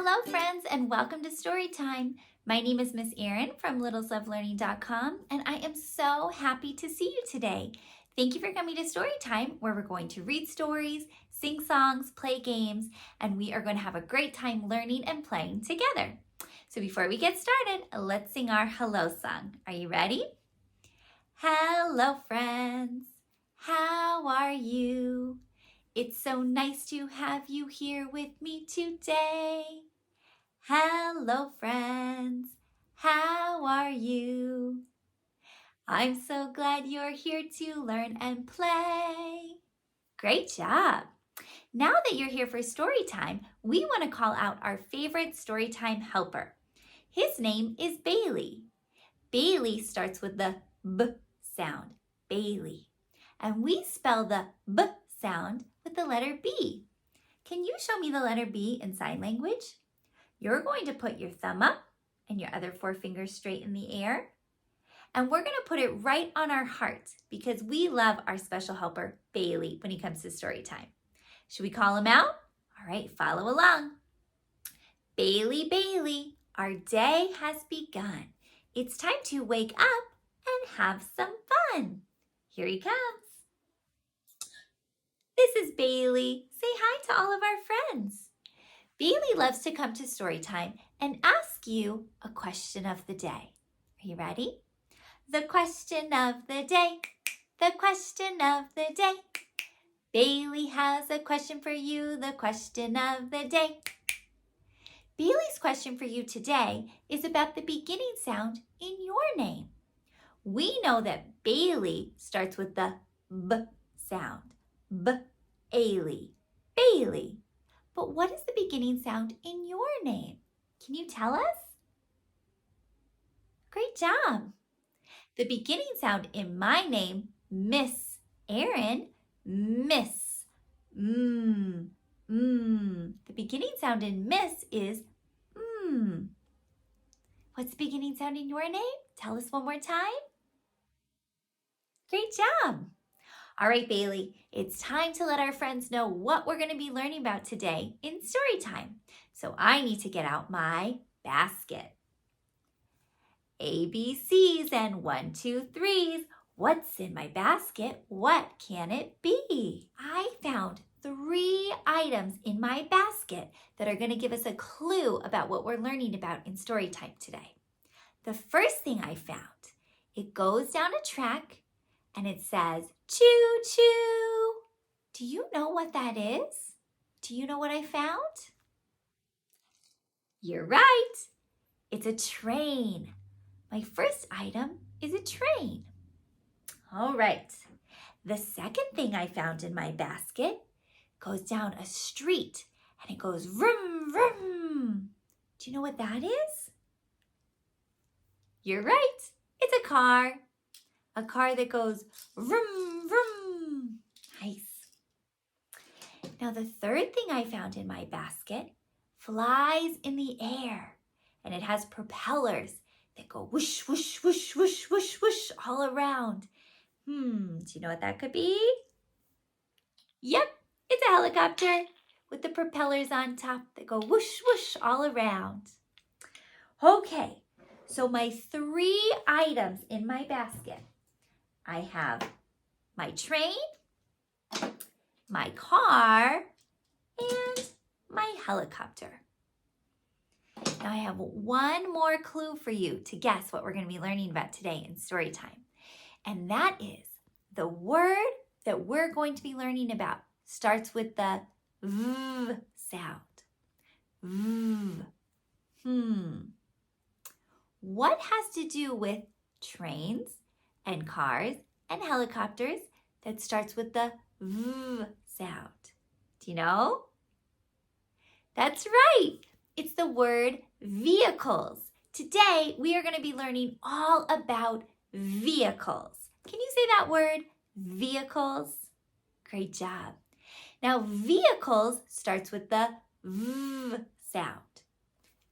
Hello friends and welcome to Storytime. My name is Miss Erin from littleslovelearning.com and I am so happy to see you today. Thank you for coming to Storytime where we're going to read stories, sing songs, play games, and we are going to have a great time learning and playing together. So before we get started, let's sing our hello song. Are you ready? Hello friends, how are you? It's so nice to have you here with me today. Hello friends, how are you? I'm so glad you're here to learn and play. Great job. Now that you're here for story time, we want to call out our favorite Storytime helper. His name is Bailey. Bailey starts with the B sound, Bailey. And we spell the B sound with the letter B. Can you show me the letter B in sign language? You're going to put your thumb up and your other 4 fingers straight in the air. And we're going to put it right on our heart because we love our special helper, Bailey, when he comes to story time. Should we call him out? All right, follow along. Bailey, Bailey, our day has begun. It's time to wake up and have some fun. Here he comes. This is Bailey. Say hi to all of our friends. Bailey loves to come to Storytime and ask you a question of the day. Are you ready? The question of the day, the question of the day. Bailey has a question for you, the question of the day. Bailey's question for you today is about the beginning sound in your name. We know that Bailey starts with the B sound. B-ailey, Bailey. But what is the beginning sound in your name? Can you tell us? Great job. The beginning sound in my name, Miss Erin, miss, The beginning sound in miss is What's the beginning sound in your name? Tell us one more time. Great job. All right, Bailey, it's time to let our friends know what we're going to be learning about today in Storytime. So I need to get out my basket. ABCs and 1, 2, 3s. What's in my basket? What can it be? I found 3 items in my basket that are going to give us a clue about what we're learning about in Storytime today. The first thing I found, it goes down a track and it says, choo-choo. Do you know what that is? Do you know what I found? You're right. It's a train. My first item is a train. All right. The second thing I found in my basket goes down a street and it goes vroom, vroom. Do you know what that is? You're right. It's a car. A car that goes vroom, vroom. Nice. Now the third thing I found in my basket flies in the air and it has propellers that go whoosh, whoosh, whoosh, whoosh, whoosh, whoosh all around. Do you know what that could be? Yep, it's a helicopter with the propellers on top that go whoosh, whoosh all around. Okay, so my 3 items in my basket. I have my train, my car, and my helicopter. Now I have one more clue for you to guess what we're going to be learning about today in Storytime. And that is the word that we're going to be learning about starts with the V sound. V. What has to do with trains and cars and helicopters that starts with the V sound? Do you know? That's right. It's the word vehicles. Today, we are going to be learning all about vehicles. Can you say that word, vehicles? Great job. Now, vehicles starts with the V sound.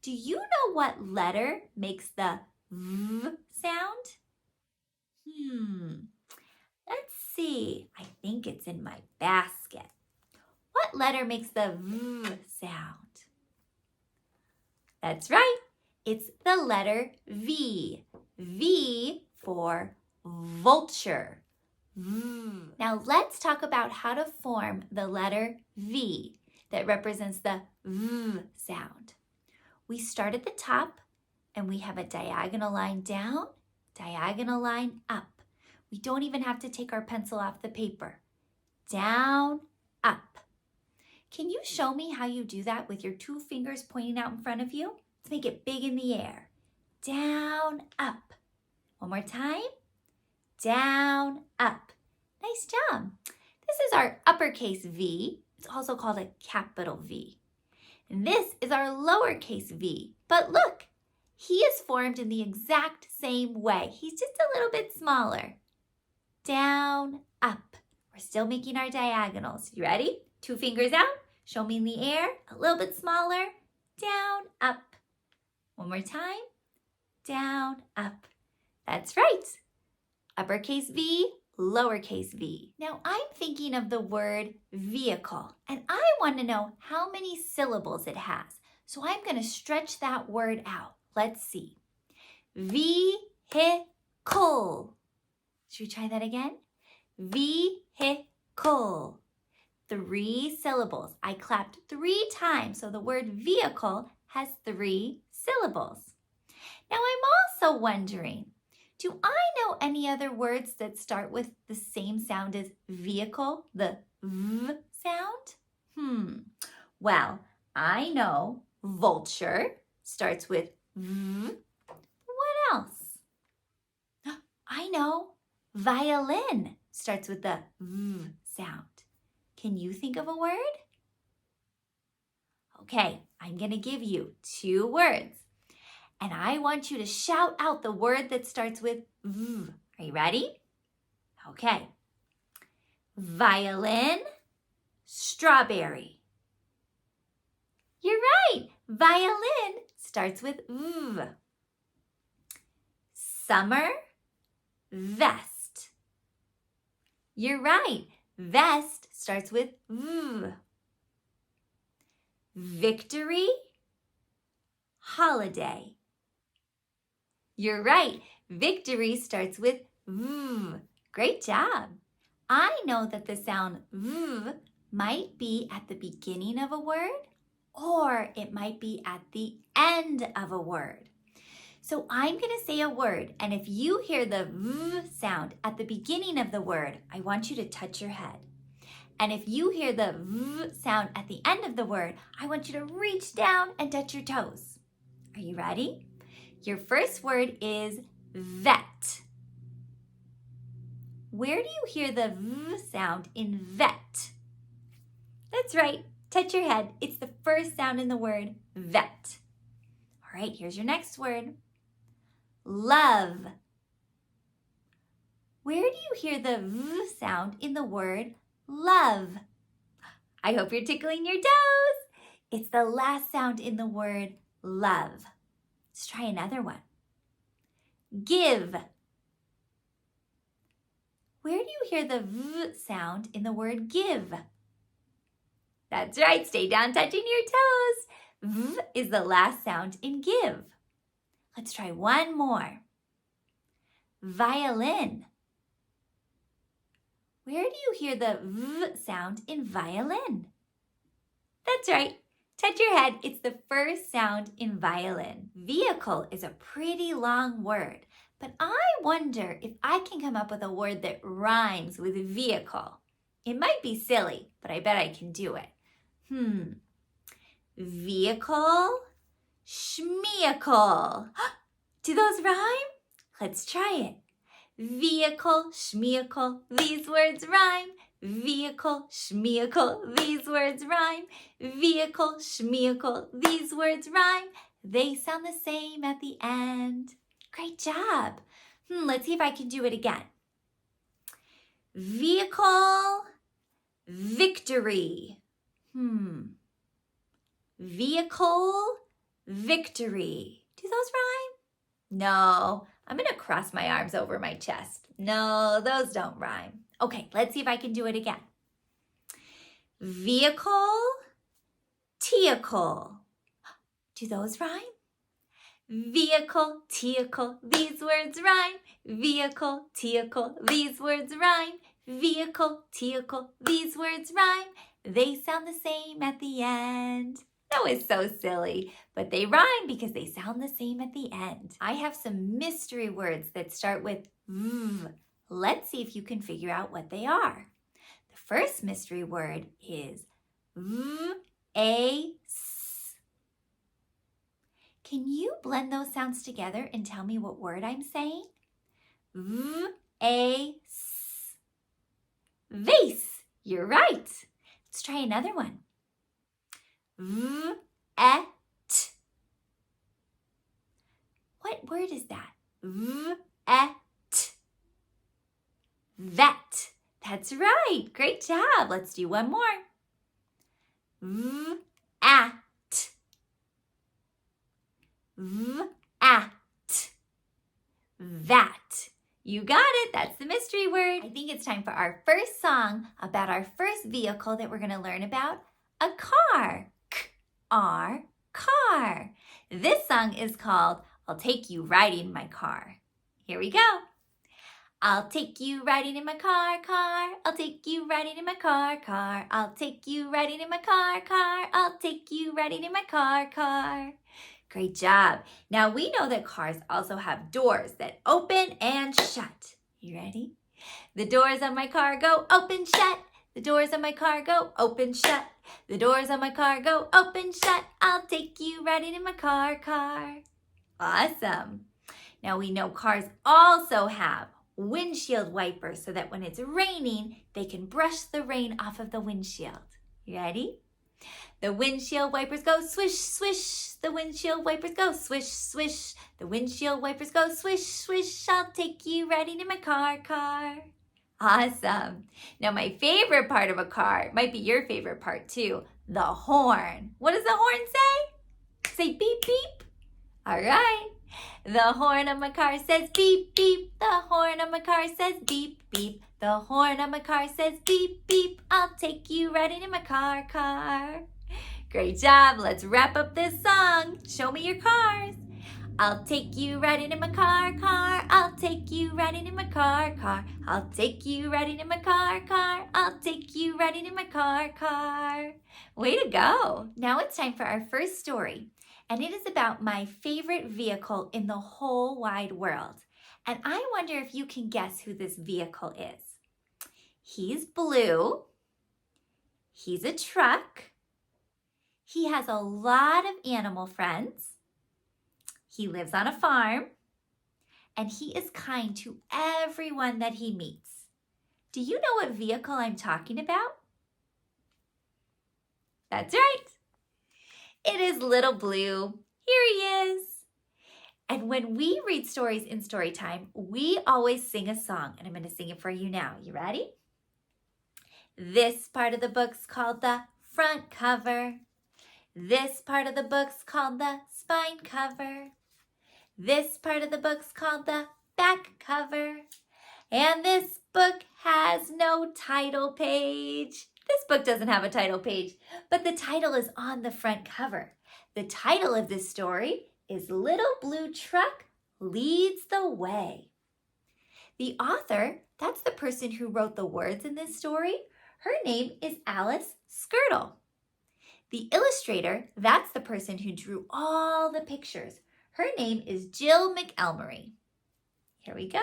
Do you know what letter makes the V sound? Let's see. I think it's in my basket. What letter makes the V sound? That's right. It's the letter V. V for vulture. Now let's talk about how to form the letter V that represents the V sound. We start at the top and we have a diagonal line down, diagonal line up. We don't even have to take our pencil off the paper. Down, up. Can you show me how you do that with your 2 fingers pointing out in front of you? Let's make it big in the air. Down, up. One more time. Down, up. Nice job. This is our uppercase V. It's also called a capital V. And this is our lowercase v. But look, he is formed in the exact same way. He's just a little bit smaller. Down, up. We're still making our diagonals. You ready? 2 fingers out. Show me in the air. A little bit smaller. Down, up. One more time. Down, up. That's right. Uppercase V, lowercase v. Now I'm thinking of the word vehicle, and I want to know how many syllables it has. So I'm going to stretch that word out. Let's see. Vehicle. Should we try that again? Vehicle. 3 syllables. I clapped 3 times, so the word vehicle has 3 syllables. Now I'm also wondering, do I know any other words that start with the same sound as vehicle, the V sound? Well, I know vulture starts with V. What else? I know violin starts with the V sound. Can you think of a word? Okay, I'm going to give you 2 words. And I want you to shout out the word that starts with V. Are you ready? Okay. Violin, strawberry. You're right. Violin starts with V. Summer, vest. You're right. Vest starts with V. Victory, holiday. You're right. Victory starts with V. Great job. I know that the sound V might be at the beginning of a word, or it might be at the end of a word. So I'm going to say a word, and if you hear the V sound at the beginning of the word, I want you to touch your head. And if you hear the V sound at the end of the word, I want you to reach down and touch your toes. Are you ready? Your first word is vet. Where do you hear the V sound in vet? That's right. Touch your head. It's the first sound in the word vet. All right, here's your next word. Love. Where do you hear the V sound in the word love? I hope you're tickling your toes. It's the last sound in the word love. Let's try another one. Give. Where do you hear the V sound in the word give? That's right. Stay down touching your toes. V is the last sound in give. Let's try one more. Violin. Where do you hear the V sound in violin? That's right. Touch your head. It's the first sound in violin. Vehicle is a pretty long word, but I wonder if I can come up with a word that rhymes with vehicle. It might be silly, but I bet I can do it. Vehicle, schmeacle. Do those rhyme? Let's try it. Vehicle, schmeacle, these words rhyme. Vehicle, schmeacle, these words rhyme. Vehicle, schmeacle, these words rhyme. They sound the same at the end. Great job. Let's see if I can do it again. Vehicle, victory. Vehicle, victory. Do those rhyme? No, I'm going to cross my arms over my chest. No, those don't rhyme. Okay, let's see if I can do it again. Vehicle, teacle. Do those rhyme? Vehicle, teacle, these words rhyme. Vehicle, teacle, these words rhyme. Vehicle, teacle, these words rhyme. They sound the same at the end. That was so silly, but they rhyme because they sound the same at the end. I have some mystery words that start with V. Let's see if you can figure out what they are. The first mystery word is V-A-S. Can you blend those sounds together and tell me what word I'm saying? V-A-S. Vase. You're right. Let's try another one. V-et. What word is that? V-et. Vet. That's right. Great job. Let's do one more. V-at. V-at. That. You got it. That's the mystery word. I think it's time for our first song about our first vehicle that we're going to learn about, a car. K-R, car. This song is called I'll Take You Riding My Car. Here we go. I'll take you riding in my car, car. I'll take you riding in my car, car. I'll take you riding in my car, car. I'll take you riding in my car, car. Great job. Now we know that cars also have doors that open and shut. You ready? The doors on my car go open, shut. The doors on my car go open, shut. The doors on my car go open, shut. I'll take you riding in my car, car. Awesome. Now we know cars also have windshield wipers so that when it's raining, they can brush the rain off of the windshield. You ready? The windshield wipers go swish, swish. The windshield wipers go swish, swish. The windshield wipers go swish, swish. I'll take you riding in my car, car. Awesome. Now my favorite part of a car might be your favorite part too, the horn. What does the horn say? Say beep, beep. All right. The horn on my car says beep, beep. The horn on my car says beep, beep. The horn on my car says beep, beep. I'll take you riding in my car, car. Great job. Let's wrap up this song. Show me your cars. I'll take you riding in my car, car. I'll take you riding in my car, car. I'll take you riding in my car, car. I'll take you riding in my car, car. Way to go. Now it's time for our first story. And it is about my favorite vehicle in the whole wide world. And I wonder if you can guess who this vehicle is. He's blue. He's a truck. He has a lot of animal friends. He lives on a farm. And he is kind to everyone that he meets. Do you know what vehicle I'm talking about? That's right. It is Little Blue. Here he is. And when we read stories in Storytime, we always sing a song. And I'm going to sing it for you now. You ready? This part of the book's called the front cover. This part of the book's called the spine cover. This part of the book's called the back cover. And this book has no title page. This book doesn't have a title page, but the title is on the front cover. The title of this story is Little Blue Truck Leads the Way. The author, that's the person who wrote the words in this story. Her name is Alice Skirtle. The illustrator, that's the person who drew all the pictures. Her name is Jill McElmurray. Here we go.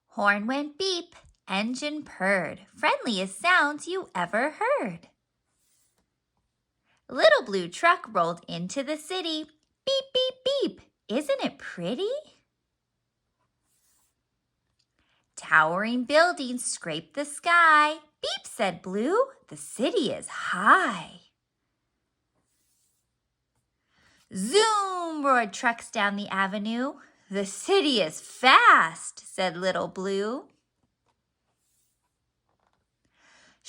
Horn went beep. Engine purred, friendliest sounds you ever heard. Little Blue Truck rolled into the city. Beep, beep, beep. Isn't it pretty? Towering buildings scraped the sky. Beep, said Blue. The city is high. Zoom, roared trucks down the avenue. The city is fast, said Little Blue.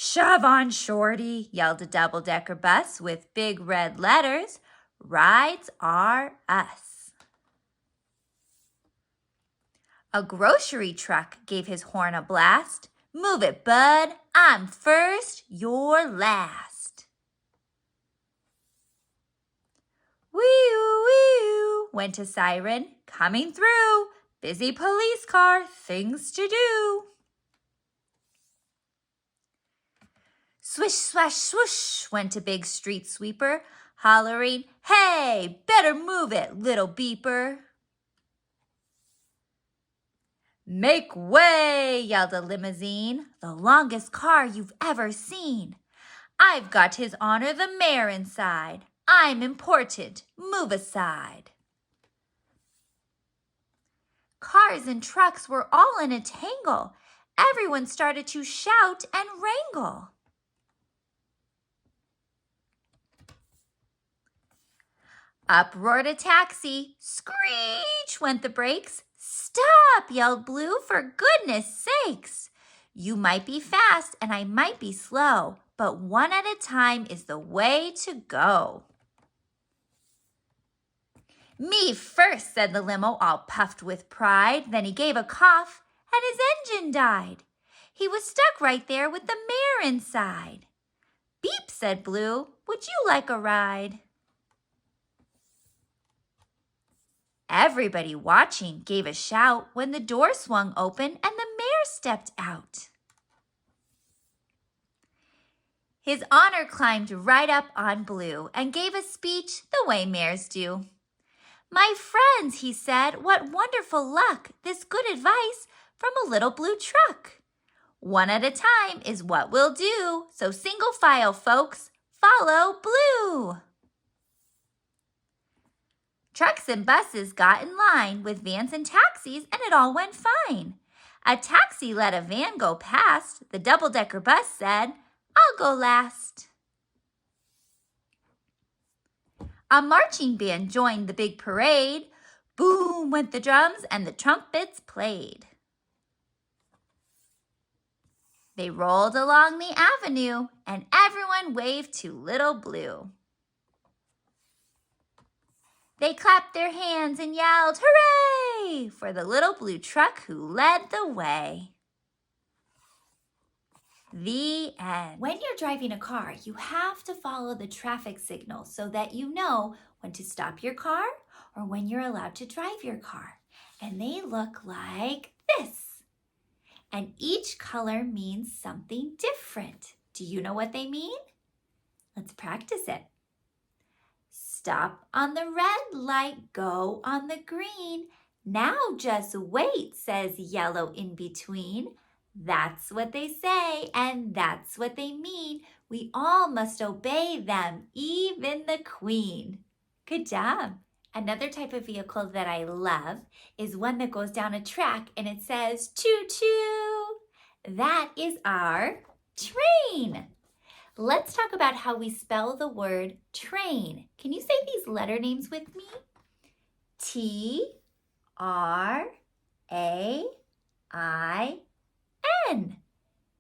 Shove on, Shorty, yelled a double-decker bus with big red letters. Rides are us. A grocery truck gave his horn a blast. Move it, bud. I'm first, you're last. Wee-oo, went a siren, coming through. Busy police car, things to do. Swish, swash, swoosh, went a big street sweeper, hollering, hey, better move it, little beeper. Make way, yelled a limousine, the longest car you've ever seen. I've got His Honor the Mayor inside. I'm important, move aside. Cars and trucks were all in a tangle. Everyone started to shout and wrangle. Up roared a taxi. Screech went the brakes. Stop, yelled Blue, for goodness sakes. You might be fast and I might be slow, but one at a time is the way to go. Me first, said the limo, all puffed with pride. Then he gave a cough and his engine died. He was stuck right there with the mayor inside. Beep, said Blue, would you like a ride? Everybody watching gave a shout when the door swung open and the mayor stepped out. His Honor climbed right up on Blue and gave a speech the way mayors do. My friends, he said, what wonderful luck, this good advice from a little blue truck. One at a time is what we'll do, so single file, folks, follow Blue. Trucks and buses got in line with vans and taxis, and it all went fine. A taxi let a van go past. The double-decker bus said, I'll go last. A marching band joined the big parade. Boom went the drums and the trumpets played. They rolled along the avenue, and everyone waved to Little Blue. They clapped their hands and yelled, hooray, for the little blue truck who led the way. The end. When you're driving a car, you have to follow the traffic signals so that you know when to stop your car or when you're allowed to drive your car. And they look like this. And each color means something different. Do you know what they mean? Let's practice it. Stop on the red light, go on the green. Now just wait, says yellow in between. That's what they say, and that's what they mean. We all must obey them, even the queen. Good job. Another type of vehicle that I love is one that goes down a track and it says choo-choo. That is our train. Let's talk about how we spell the word train. Can you say these letter names with me? T-R-A-I-N.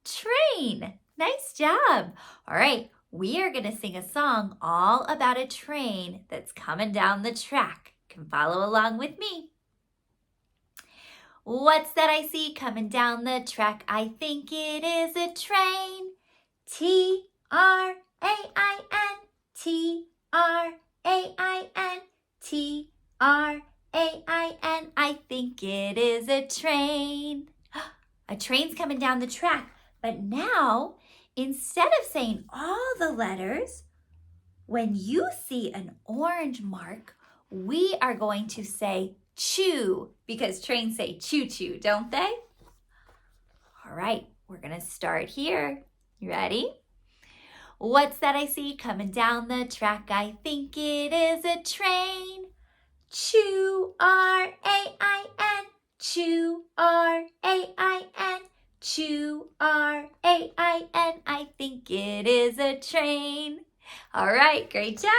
Train. Nice job. All right, we are going to sing a song all about a train that's coming down the track. You can follow along with me. What's that I see coming down the track? I think it is a train. T-R-A-I-N, T-R-A-I-N, T-R-A-I-N. I think it is a train. A train's coming down the track. But now, instead of saying all the letters, when you see an orange mark, we are going to say choo, because trains say choo-choo, don't they? All right, we're going to start here. You ready? What's that I see coming down the track? I think it is a train. Choo-R-A-I-N, choo-R-A-I-N, choo-R-A-I-N. I think it is a train. All right, great job.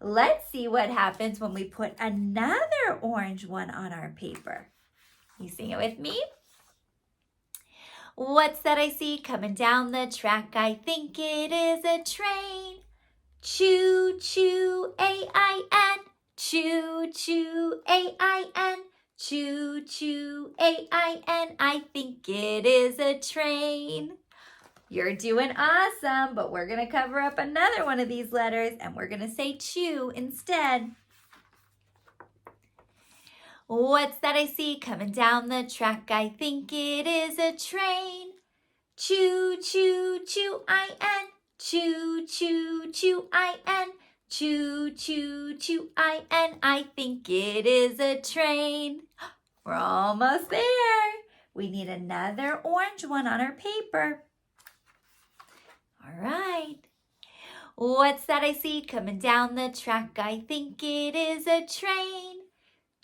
Let's see what happens when we put another orange one on our paper. You sing it with me? What's that I see coming down the track? I think it is a train. Choo-choo, A-I-N, choo-choo, A-I-N, choo-choo, A-I-N. I think it is a train. You're doing awesome, but we're going to cover up another one of these letters and we're going to say chew instead. What's that I see coming down the track? I think it is a train. Choo, choo, choo, I-N. Choo, choo, choo, I-N. Choo, choo, choo, I-N. I think it is a train. We're almost there. We need another orange one on our paper. All right. What's that I see coming down the track? I think it is a train.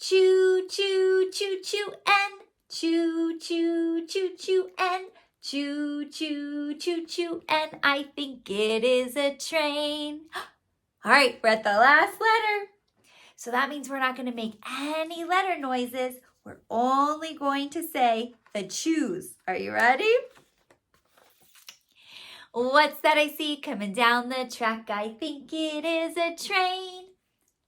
Choo, choo, choo, choo, N. Choo, choo, choo, choo, N. Choo, choo, choo, choo, N. I think it is a train. All right, we're at the last letter. So that means we're not going to make any letter noises. We're only going to say the choos. Are you ready? What's that I see coming down the track? I think it is a train.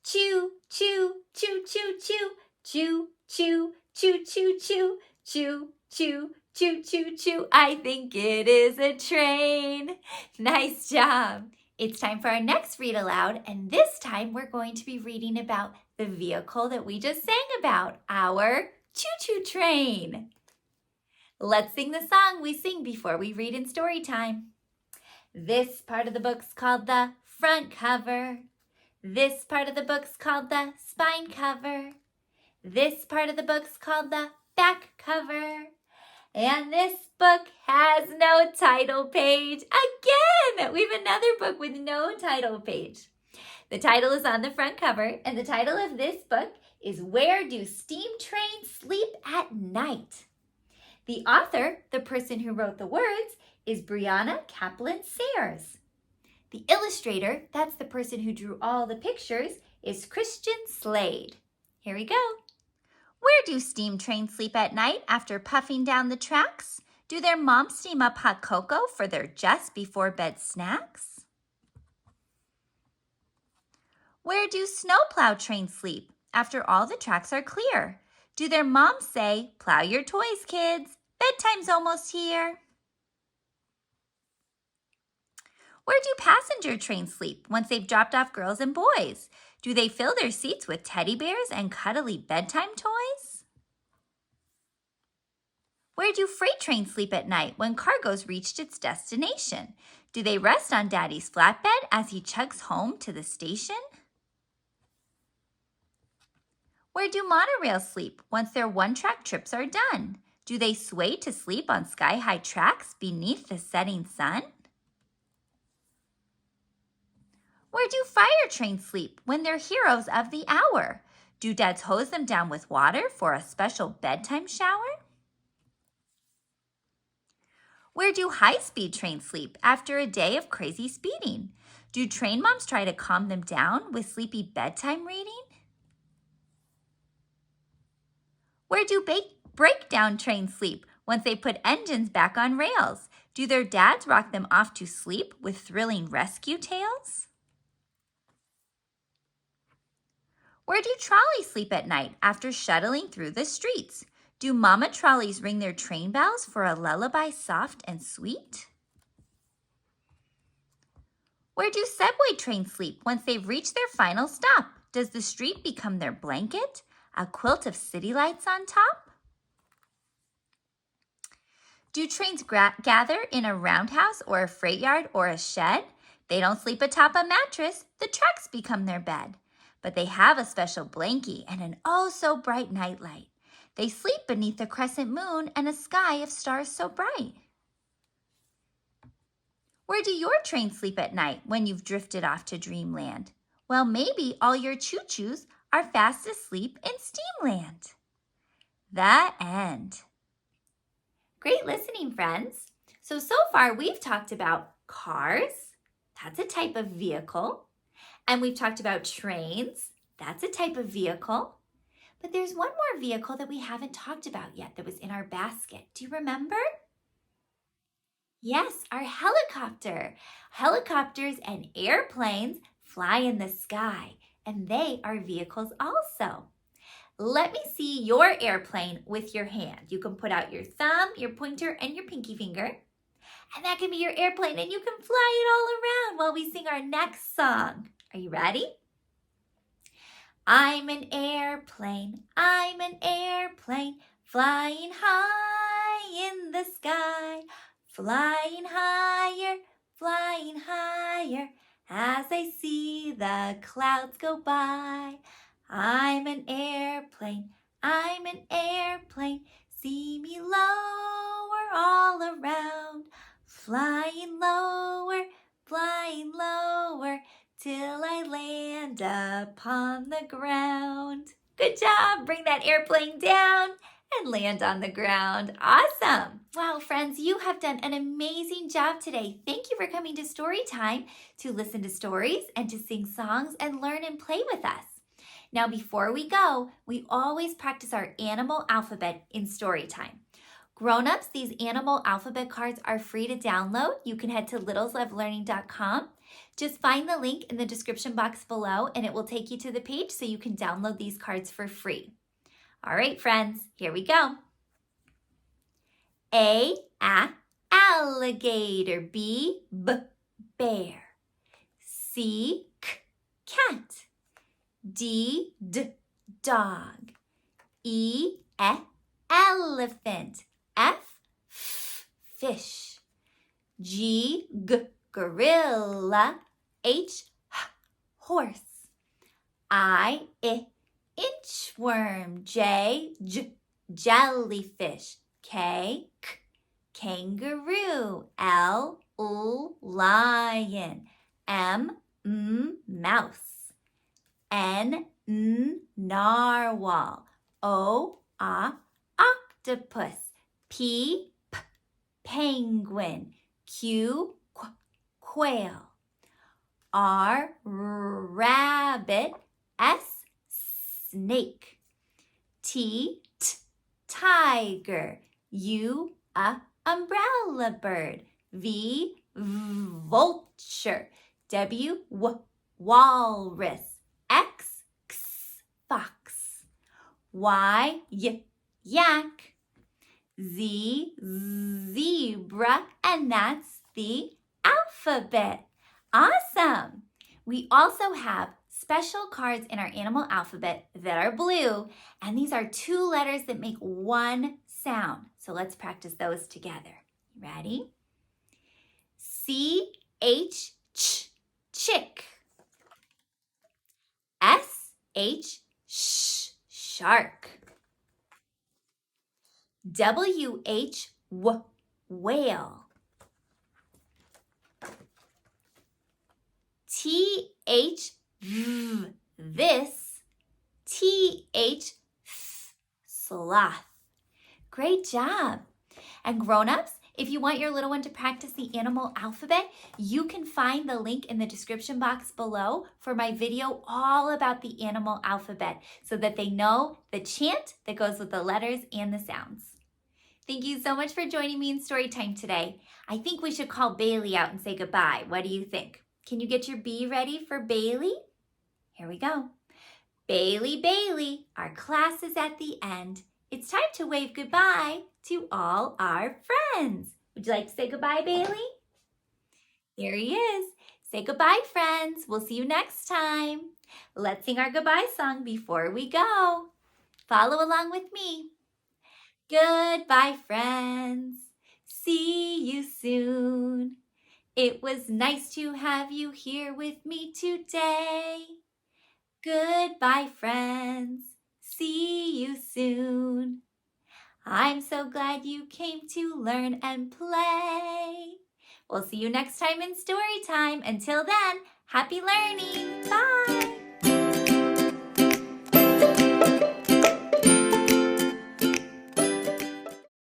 Choo, choo, choo, choo, choo. Choo, choo, choo, choo, choo. Choo, choo, choo, choo, choo. I think it is a train. Nice job. It's time for our next read aloud, and this time we're going to be reading about the vehicle that we just sang about, our choo-choo train. Let's sing the song we sing before we read in story time. This part of the book's called the front cover. This part of the book's called the spine cover. This part of the book's called the back cover. And this book has no title page. Again, we have another book with no title page. The title is on the front cover, and the title of this book is Where Do Steam Trains Sleep at Night? The author, the person who wrote the words, is Brianna Kaplan Sayers. The illustrator, that's the person who drew all the pictures, is Christian Slade. Here we go. Where do steam trains sleep at night after puffing down the tracks? Do their moms steam up hot cocoa for their just before bed snacks? Where do snowplow trains sleep after all the tracks are clear? Do their moms say, plow your toys, kids, bedtime's almost here? Where do passenger trains sleep once they've dropped off girls and boys? Do they fill their seats with teddy bears and cuddly bedtime toys? Where do freight trains sleep at night when cargo's reached its destination? Do they rest on Daddy's flatbed as he chugs home to the station? Where do monorails sleep once their one-track trips are done? Do they sway to sleep on sky-high tracks beneath the setting sun? Where do fire trains sleep when they're heroes of the hour? Do dads hose them down with water for a special bedtime shower? Where do high-speed trains sleep after a day of crazy speeding? Do train moms try to calm them down with sleepy bedtime reading? Where do breakdown trains sleep once they put engines back on rails? Do their dads rock them off to sleep with thrilling rescue tales? Where do trolleys sleep at night after shuttling through the streets? Do mama trolleys ring their train bells for a lullaby soft and sweet? Where do subway trains sleep once they've reached their final stop? Does the street become their blanket, a quilt of city lights on top? Do trains gather in a roundhouse or a freight yard or a shed? They don't sleep atop a mattress, the tracks become their bed. But they have a special blankie and an oh-so-bright nightlight. They sleep beneath the crescent moon and a sky of stars so bright. Where do your trains sleep at night when you've drifted off to dreamland? Well, maybe all your choo-choos are fast asleep in Steamland. The end. Great listening, friends. So far we've talked about cars. That's a type of vehicle. And we've talked about trains. That's a type of vehicle. But there's one more vehicle that we haven't talked about yet that was in our basket. Do you remember? Yes, our helicopter. Helicopters and airplanes fly in the sky, and they are vehicles also. Let me see your airplane with your hand. You can put out your thumb, your pointer, and your pinky finger. And that can be your airplane, and you can fly it all around while we sing our next song. Are you ready? I'm an airplane, I'm an airplane, flying high in the sky, flying higher, as I see the clouds go by. I'm an airplane, I'm an airplane, see me lower all around, flying lower, till I land upon the ground. Good job! Bring that airplane down and land on the ground. Awesome! Wow, friends, you have done an amazing job today. Thank you for coming to Storytime to listen to stories and to sing songs and learn and play with us. Now, before we go, we always practice our animal alphabet in Storytime. Grown-ups, these animal alphabet cards are free to download. You can head to littleslovelearning.com. Just find the link in the description box below and it will take you to the page so you can download these cards for free. All right, friends, here we go. A, alligator. B, bear. C, cat. D, dog. E, elephant. F, fish. G, gorilla. H, horse. I, inchworm. J, jellyfish. K, kangaroo. L, lion. M, mouse. N, narwhal. O, octopus. P, penguin. Q, quail. R, rabbit. S, snake. T, tiger. U, umbrella bird. V, vulture. W, walrus. X, fox. Y, yak. Z, zebra. And that's the alphabet. Awesome! We also have special cards in our animal alphabet that are blue, and these are 2 letters that make one sound. So let's practice those together. Ready? C, H, chick. S, H, shark. W, H, whale. T, H, this. T, H, sloth. Great job. And grown-ups, if you want your little one to practice the animal alphabet, you can find the link in the description box below for my video all about the animal alphabet so that they know the chant that goes with the letters and the sounds. Thank you so much for joining me in Storytime today. I think we should call Bailey out and say goodbye. What do you think? Can you get your B ready for Bailey? Here we go. Bailey, Bailey, our class is at the end. It's time to wave goodbye to all our friends. Would you like to say goodbye, Bailey? Here he is. Say goodbye, friends. We'll see you next time. Let's sing our goodbye song before we go. Follow along with me. Goodbye, friends. See you soon. It was nice to have you here with me today. Goodbye, friends. See you soon. I'm so glad you came to learn and play. We'll see you next time in Storytime. Until then, happy learning. Bye.